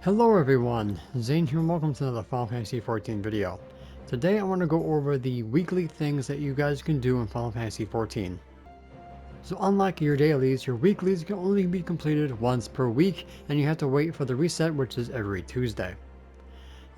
Hello everyone, Zane here and welcome to another Final Fantasy XIV video. Today I want to go over the weekly things that you guys can do in Final Fantasy XIV. So unlike your dailies, your weeklies can only be completed once per week and you have to wait for the reset, which is every Tuesday.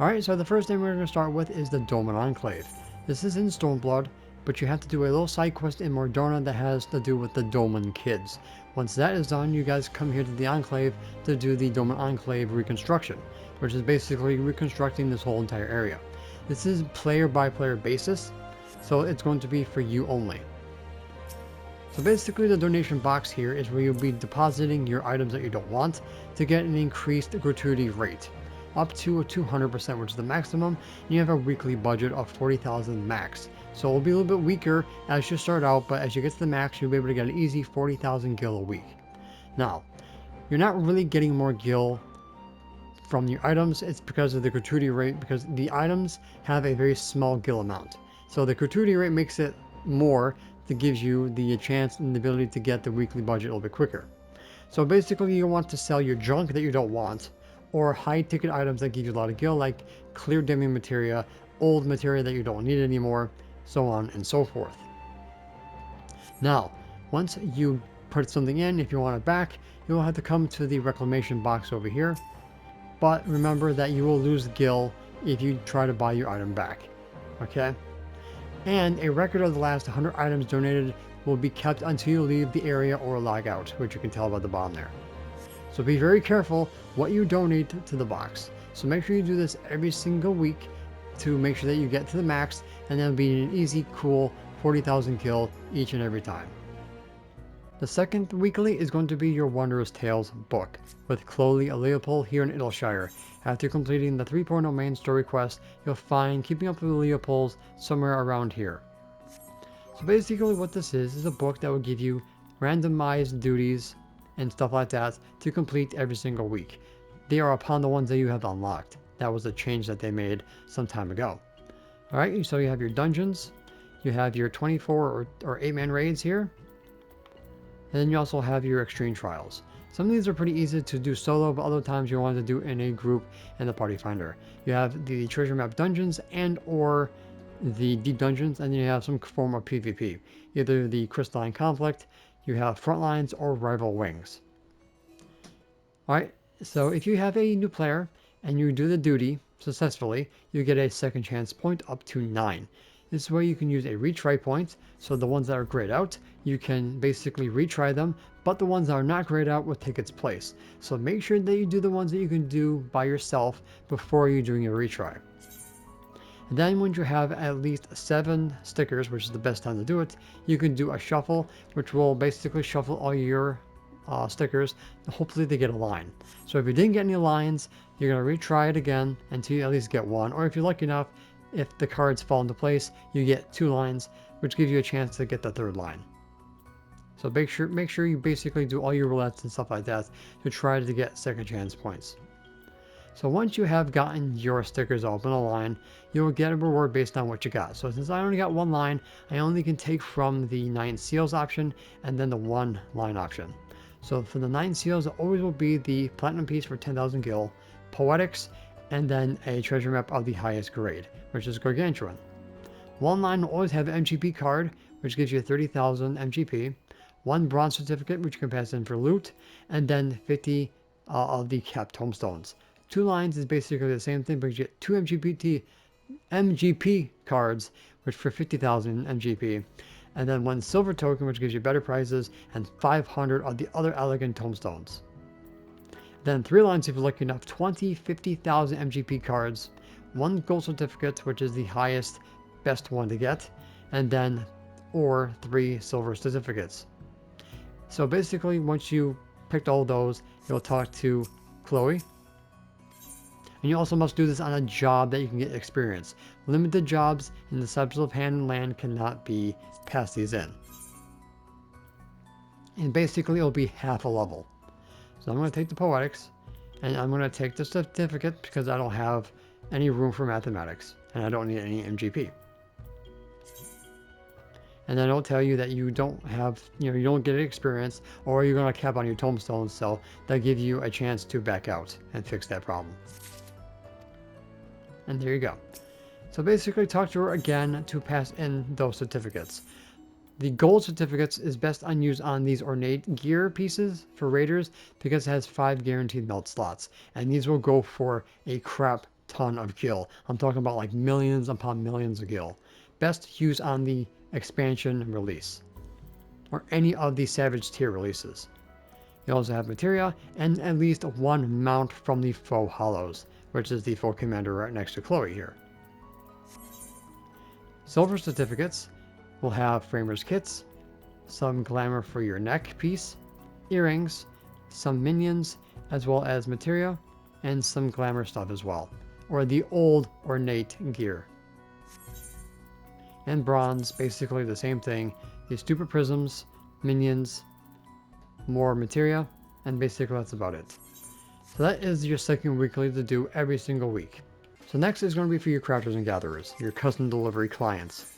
Alright, so the first thing we're going to start with is the Doman Enclave. This is in Stormblood, but you have to do a little side quest in Mordona that has to do with the Doman kids. Once that is done, you guys come here to the Enclave to do the Doman Enclave reconstruction, which is basically reconstructing this whole entire area. This is player by player basis, so it's going to be for you only. So basically the donation box here is where you'll be depositing your items that you don't want to get an increased gratuity rate, up to a 200%, which is the maximum, and you have a weekly budget of 40,000 max. So it'll be a little bit weaker as you start out, but as you get to the max, you'll be able to get an easy 40,000 gil a week. Now, you're not really getting more gil from your items, it's because of the gratuity rate, because the items have a very small gil amount. So the gratuity rate makes it more that gives you the chance and the ability to get the weekly budget a little bit quicker. So basically you want to sell your junk that you don't want, or high ticket items that give you a lot of gil, like clear dimming materia, old materia that you don't need anymore, so on and so forth. Now, once you put something in, if you want it back, you'll have to come to the reclamation box over here. But remember that you will lose gil if you try to buy your item back. Okay? And a record of the last 100 items donated will be kept until you leave the area or log out, which you can tell by the bottom there. So be very careful what you donate to the box. So make sure you do this every single week to make sure that you get to the max, and then it'll be an easy, cool 40,000 gil each and every time. The second weekly is going to be your Wondrous Tales book with Chloe Leopold here in Idleshire. After completing the 3.0 main story quest, you'll find Keeping Up with the Leopolds somewhere around here. So basically what this is a book that will give you randomized duties and stuff like that to complete every single week. They are upon the ones that you have unlocked. That was a change that they made some time ago. Alright, so you have your dungeons, you have your 24 or 8-man raids here, and then you also have your extreme trials. Some of these are pretty easy to do solo, but other times you want to do in a group in the party finder. You have the treasure map dungeons and or the deep dungeons, and then you have some form of PvP. Either the crystalline conflict, you have frontlines, or rival wings. Alright, so if you have a new player and you do the duty successfully, you get a second chance point up to 9. This is where you can use a retry point, so the ones that are grayed out, you can basically retry them, but the ones that are not grayed out will take its place. So make sure that you do the ones that you can do by yourself before you're doing a retry. And then when you have at least 7 stickers, which is the best time to do it, you can do a shuffle, which will basically shuffle all your stickers. Hopefully they get a line. So if you didn't get any lines, you're going to retry it again until you at least get 1. Or if you're lucky enough, if the cards fall into place, you get 2 lines, which gives you a chance to get the 3rd line. So make sure you basically do all your roulettes and stuff like that to try to get second chance points. So once you have gotten your stickers open a line, you will get a reward based on what you got. So since I only got 1 line, I only can take from the 9 seals option and then the 1 line option. So for the 9 seals, it always will be the platinum piece for 10,000 gil, poetics, and then a treasure map of the highest grade, which is gargantuan. 1 line will always have an MGP card, which gives you 30,000 MGP, 1 bronze certificate, which you can pass in for loot, and then 50 of the capped tomestones. 2 lines is basically the same thing, but you get 2 MGP cards, which for 50,000 MGP, and then 1 silver token, which gives you better prices, and 500 of the other elegant tomestones. Then 3 lines if you're lucky enough, 50,000 MGP cards, 1 gold certificate, which is the highest, best one to get, and then or 3 silver certificates. So basically, once you picked all those, you'll talk to Chloe. And you also must do this on a job that you can get experience. Limited jobs in the subs of hand and land cannot be passed these in. And basically it'll be half a level. So I'm going to take the poetics, and I'm going to take the certificate because I don't have any room for mathematics, and I don't need any MGP. and then it'll tell you that you don't have, you don't get experience, or you're going to cap on your tomestones, so they'll give you a chance to back out and fix that problem. And there you go. So basically talk to her again to pass in those certificates. The gold certificates is best used on these ornate gear pieces for raiders because it has 5 guaranteed melt slots, and these will go for a crap ton of gil. I'm talking about like millions upon millions of gil. Best used on the expansion release or any of the savage tier releases. You also have materia and at least 1 mount from the faux hollows, which is the full commander right next to Chloe here. Silver certificates will have framers kits, some glamour for your neck piece, earrings, some minions, as well as materia, and some glamour stuff as well, or the old ornate gear. And bronze, basically the same thing, the stupid prisms, minions, more materia, and basically that's about it. So that is your second weekly to do every single week. So next is going to be for your crafters and gatherers, your custom delivery clients,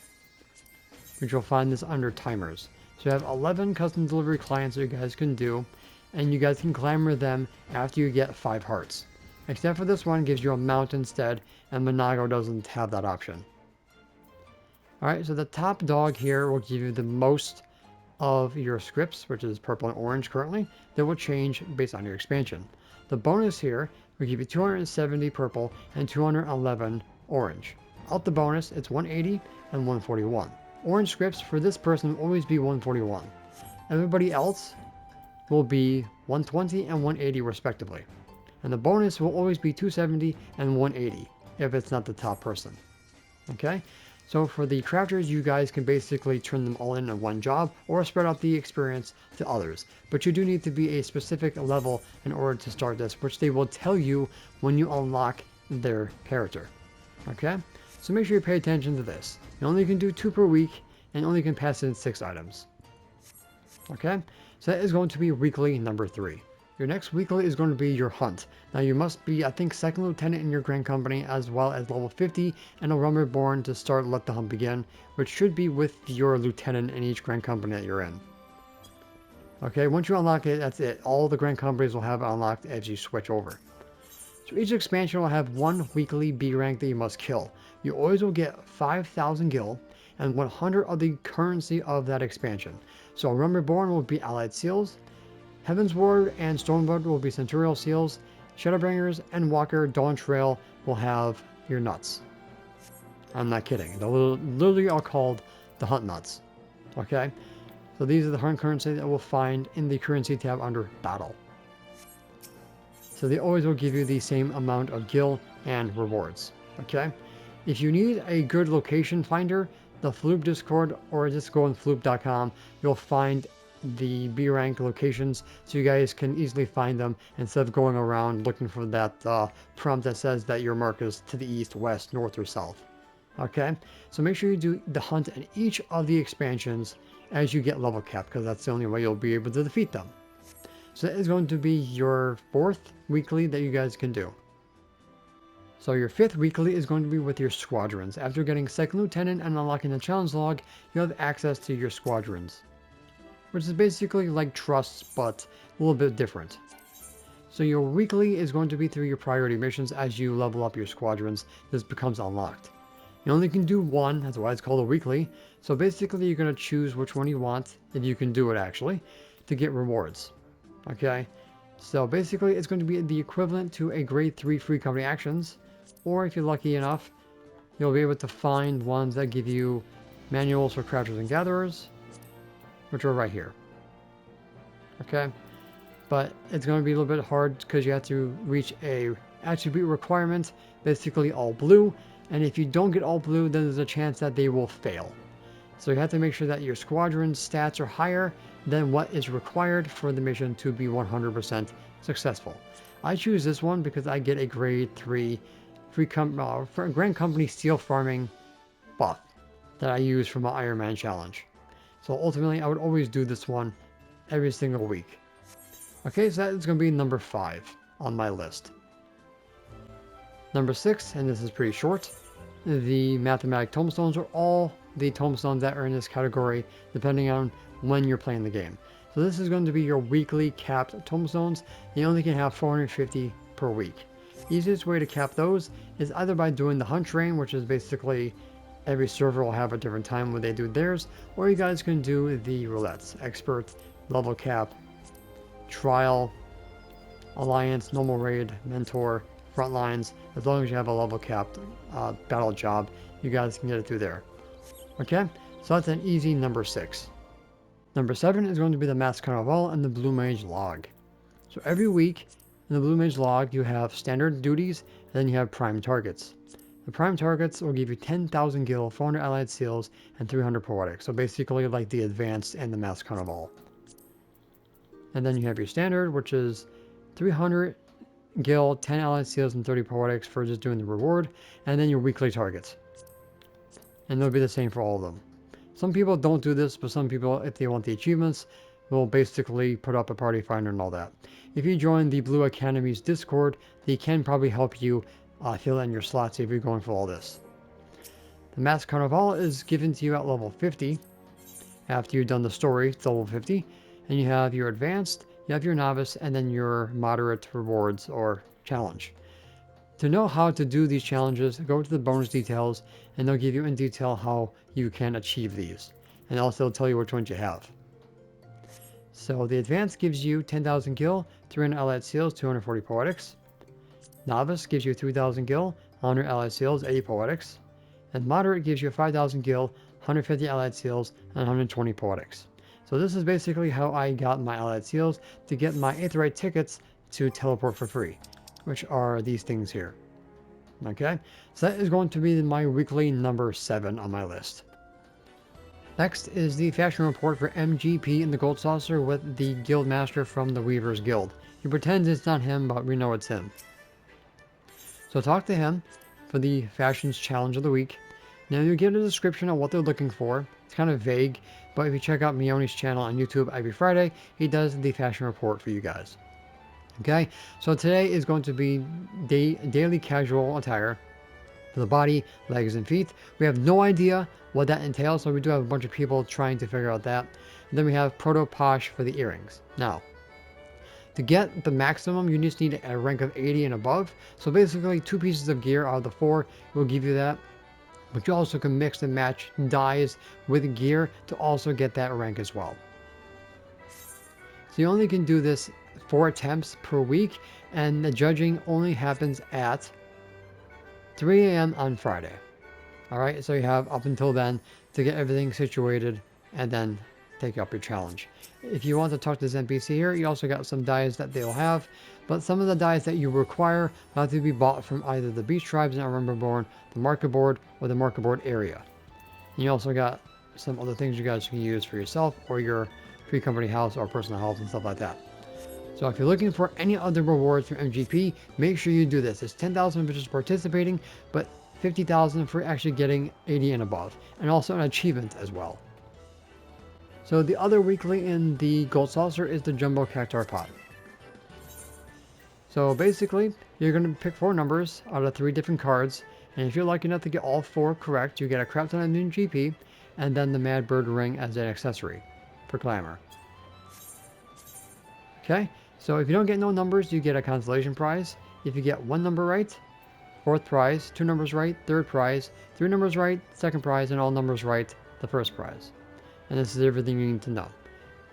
which you'll find this under timers. So you have 11 custom delivery clients that you guys can do, and you guys can glamour them after you get 5 hearts. Except for this one gives you a mount instead, and Monago doesn't have that option. Alright, so the top dog here will give you the most of your scripts, which is purple and orange currently, that will change based on your expansion. The bonus here will give you 270 purple and 211 orange. Out the bonus, it's 180 and 141. Orange scripts for this person will always be 141. Everybody else will be 120 and 180 respectively. And the bonus will always be 270 and 180 if it's not the top person. Okay? So for the crafters, you guys can basically turn them all in one job or spread out the experience to others. But you do need to be a specific level in order to start this, which they will tell you when you unlock their character. Okay? So make sure you pay attention to this. You only can do 2 per week and only can pass in 6 items. Okay? So that is going to be weekly number 3. Your next weekly is going to be your hunt. Now you must be, I think, 2nd lieutenant in your grand company as well as level 50 and a rummer born to start Let the Hunt Begin, which should be with your lieutenant in each grand company that you're in. Okay, once you unlock it, that's it. All the grand companies will have it unlocked as you switch over. So each expansion will have 1 weekly B rank that you must kill. You always will get 5,000 gil and 100 of the currency of that expansion. So Rumor Born will be allied seals, Heaven's Ward and Stormblood will be Centurial Seals. Shadowbringers and Walker Dawn Trail will have your nuts. I'm not kidding. They're literally all called the Hunt Nuts. Okay? So these are the hunt currency that we'll find in the currency tab under Battle. So they always will give you the same amount of gil and rewards. Okay? If you need a good location finder, the Floop Discord or just go on floop.com, you'll find the B rank locations so you guys can easily find them instead of going around looking for that prompt that says that your mark is to the east, west, north, or south. Okay, so make sure you do the hunt in each of the expansions as you get level cap, because that's the only way you'll be able to defeat them. So that is going to be your 4th weekly that you guys can do. So your 5th weekly is going to be with your squadrons. After getting 2nd lieutenant and unlocking the challenge log, you have access to your squadrons, which is basically like trusts, but a little bit different. So your weekly is going to be through your priority missions. As you level up your squadrons, this becomes unlocked. You only can do 1, that's why it's called a weekly. So basically you're going to choose which one you want, if you can do it actually, to get rewards. Okay, so basically it's going to be the equivalent to a grade 3 free company actions, or if you're lucky enough, you'll be able to find ones that give you manuals for crafters and gatherers, which are right here. Okay, but it's going to be a little bit hard because you have to reach a attribute requirement, basically all blue, and if you don't get all blue, then there's a chance that they will fail. So you have to make sure that your squadron stats are higher than what is required for the mission to be 100% successful. I choose this one because I get a grade 3 Grand Company Steel Farming buff that I use for my Iron Man challenge. So ultimately, I would always do this one every single week. Okay, so that is going to be number 5 on my list. Number 6, and this is pretty short, the Mathematic Tomestones are all the tomestones that are in this category depending on when you're playing the game. So this is going to be your weekly capped tomestones. You only can have 450 per week. Easiest way to cap those is either by doing the hunt train, which is basically every server will have a different time when they do theirs, or you guys can do the roulettes, expert, level cap, trial, alliance, normal raid, mentor, front lines. As long as you have a level capped battle job, you guys can get it through there. Okay, so that's an easy number 6. Number 7 is going to be the Masked Carnivale and the Blue Mage log. So every week in the Blue Mage log you have standard duties and then you have prime targets. The prime targets will give you 10,000 gil, 400 allied seals, and 300 poetic. So basically like the advanced and the Masked Carnivale. And then you have your standard, which is 300 gil, 10 allied seals, and 30 poetics for just doing the reward. And then your weekly targets. And they'll be the same for all of them. Some people don't do this, but some people, if they want the achievements, will basically put up a party finder and all that. If you join the Blue Academy's Discord, they can probably help you fill in your slots if you're going for all this. The Masked Carnivale is given to you at level 50. After you've done the story, it's level 50. And you have your advanced, you have your novice, and then your moderate rewards or challenge. To know how to do these challenges, go to the bonus details, and they'll give you in detail how you can achieve these. And also they'll tell you which ones you have. So the advanced gives you 10,000 gil, 300 allied seals, 240 poetics. Novice gives you 3,000 gil, 100 allied seals, 80 poetics. And moderate gives you 5,000 gil, 150 allied seals, and 120 poetics. So this is basically how I got my allied seals to get my aetheryte tickets to teleport for free, which are these things here. Okay, so that is going to be my weekly number 7 on my list. Next is the faction report for MGP in the Gold Saucer with the guild master from the Weavers Guild. He pretends it's not him, but we know it's him. So talk to him for the Fashions Challenge of the Week. Now you get a description of what they're looking for. It's kind of vague, but if you check out Mioni's channel on YouTube every Friday, he does the fashion report for you guys. Okay, so today is going to be daily casual attire for the body, legs, and feet. We have no idea what that entails, so we do have a bunch of people trying to figure out that. And then we have Proto Posh for the earrings. Now, to get the maximum, you just need a rank of 80 and above. So basically, 2 pieces of gear out of the 4 will give you that. But you also can mix and match dyes with gear to also get that rank as well. So you only can do this 4 attempts per week, and the judging only happens at 3 a.m. on Friday. Alright, so you have up until then to get everything situated and then take up your challenge. If you want to talk to this NPC here, you also got some dyes that they'll have, but some of the dyes that you require have to be bought from either the Beach Tribes in Rememberborn, the Market Board, or the Market Board area. And you also got some other things you guys can use for yourself or your free company house or personal house and stuff like that. So if you're looking for any other rewards from MGP, make sure you do this. It's 10,000 for just participating, but 50,000 for actually getting 80 and above, and also an achievement as well. So the other weekly in the Gold Saucer is the Jumbo Cactar Pot. So basically, you're going to pick 4 numbers out of 3 different cards, and if you're lucky enough to get all 4 correct, you get a crap ton of new GP, and then the Mad Bird Ring as an accessory for glamour. Okay, so if you don't get no numbers, you get a consolation prize. If you get 1 number right, 4th prize, 2 numbers right, 3rd prize, 3 numbers right, 2nd prize, and all numbers right, the 1st prize. And this is everything you need to know.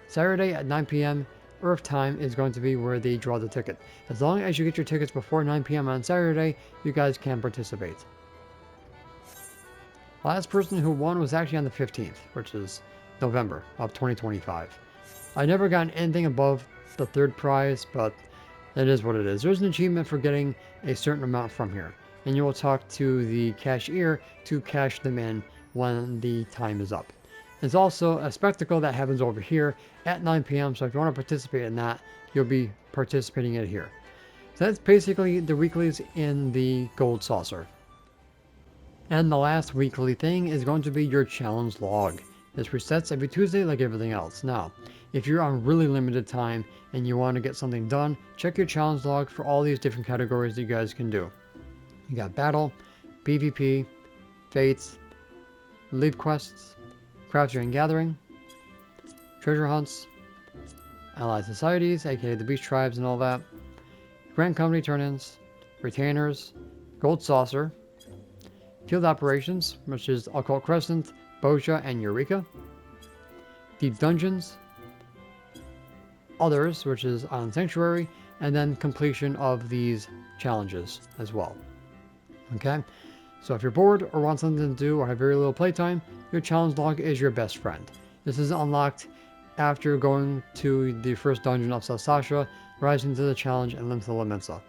Saturday at 9 p.m. Earth time is going to be where they draw the ticket. As long as you get your tickets before 9 p.m. on Saturday, you guys can participate. Last person who won was actually on the 15th, which is November of 2025. I never got anything above the 3rd prize, but that is what it is. There's an achievement for getting a certain amount from here, and you will talk to the cashier to cash them in when the time is up. There's also a spectacle that happens over here at 9 p.m. So if you want to participate in that, you'll be participating in it here. So that's basically the weeklies in the Gold Saucer. And the last weekly thing is going to be your challenge log. This resets every Tuesday like everything else. Now, if you're on really limited time and you want to get something done, check your challenge log for all these different categories that you guys can do. You got battle, PvP, fates, lead quests, crafting and gathering, treasure hunts, allied societies, aka the beach tribes and all that, grand company turn-ins, retainers, gold saucer, field operations, which is Occult Crescent, Boja, and Eureka, deep dungeons, others, which is Island Sanctuary, and then completion of these challenges as well. Okay, so if you're bored or want something to do or have very little playtime, your challenge log is your best friend. This is unlocked after going to the first dungeon of Sasasha, rising to the challenge, and Limsa Laminsa.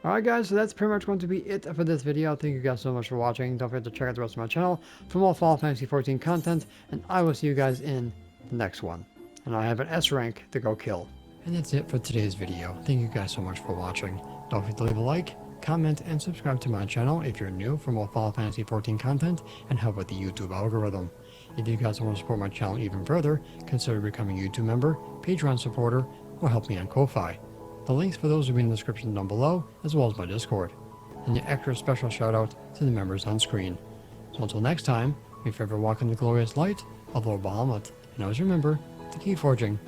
Alright guys, so that's pretty much going to be it for this video. Thank you guys so much for watching. Don't forget to check out the rest of my channel for more Final Fantasy XIV content, and I will see you guys in the next one. And I have an S rank to go kill. And that's it for today's video. Thank you guys so much for watching. Don't forget to leave a like, comment, and subscribe to my channel if you're new for more Final Fantasy XIV content and help with the YouTube algorithm. If you guys want to support my channel even further, consider becoming a YouTube member, Patreon supporter, or help me on Ko-Fi. The links for those will be in the description down below, as well as my Discord. And an extra special shout out to the members on screen. So until next time, may you forever walk in the glorious light of Lord Bahamut, and always remember to keep forging